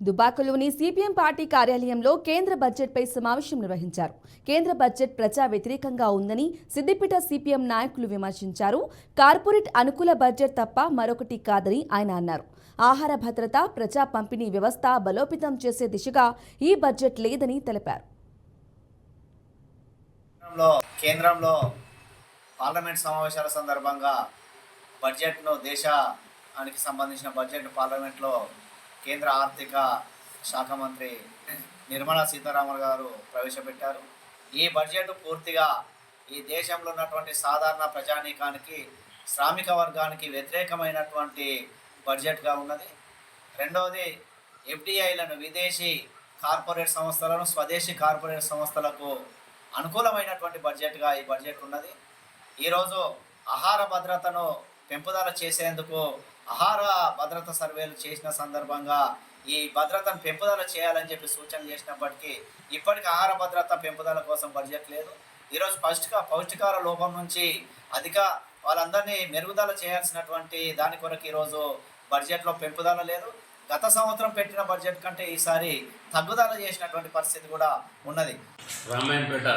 దుబాకలోని CPM party కార్యాలయంలో కేంద్ర బడ్జెట్పై సమావేశం నిర్వహించారు. కేంద్ర బడ్జెట్ ప్రజా వ్యతిరేకంగా ఉందని సిద్దిపేట సిపిఎం నాయకులు విమర్శించారు. కార్పొరేట్ అనుకూల బడ్జెట్ తప్ప మరొకటి కాదని ఆయన అన్నారు. ఆహార భద్రత, ప్రజా పంపిణీ వ్యవస్థ బలోపేతం చేసే దిశగా ఈ బడ్జెట్ లేదని తెలిపారు. కేంద్రంలో పార్లమెంట్ సమావేశాల సందర్భంగా బడ్జెట్ను దేశానికి సంబంధించిన బడ్జెట్ పార్లమెంట్లో కేంద్ర ఆర్థిక శాఖ మంత్రి నిర్మలా సీతారామన్ గారు ప్రవేశపెట్టారు. ఈ బడ్జెట్ పూర్తిగా ఈ దేశంలో ఉన్నటువంటి సాధారణ ప్రజానీకానికి, శ్రామిక వర్గానికి వ్యతిరేకమైనటువంటి బడ్జెట్గా ఉన్నది. రెండవది, ఎఫ్డిఐలను, విదేశీ కార్పొరేట్ సంస్థలను స్వదేశీ కార్పొరేట్ సంస్థలకు అనుకూలమైనటువంటి బడ్జెట్గా ఈ బడ్జెట్ ఉన్నది. ఈరోజు ఆహార భద్రతను పెంపుదల చేసేందుకు ఆహార భద్రత సర్వేలు చేసిన సందర్భంగా ఈ భద్రతను పెంపుదల చేయాలని చెప్పి సూచనలు చేసినప్పటికీ ఇప్పటికీ ఆహార భద్రత పెంపుదల కోసం బడ్జెట్ లేదు. ఈరోజు పౌష్టికార లోపం నుంచి వాళ్ళందరినీ మెరుగుదల చేయాల్సినటువంటి దాని కొరకు ఈరోజు బడ్జెట్లో పెంపుదల లేదు. గత సంవత్సరం పెట్టిన బడ్జెట్ కంటే ఈసారి తగ్గుదల చేసినటువంటి పరిస్థితి కూడా ఉన్నది. రామాయణపేట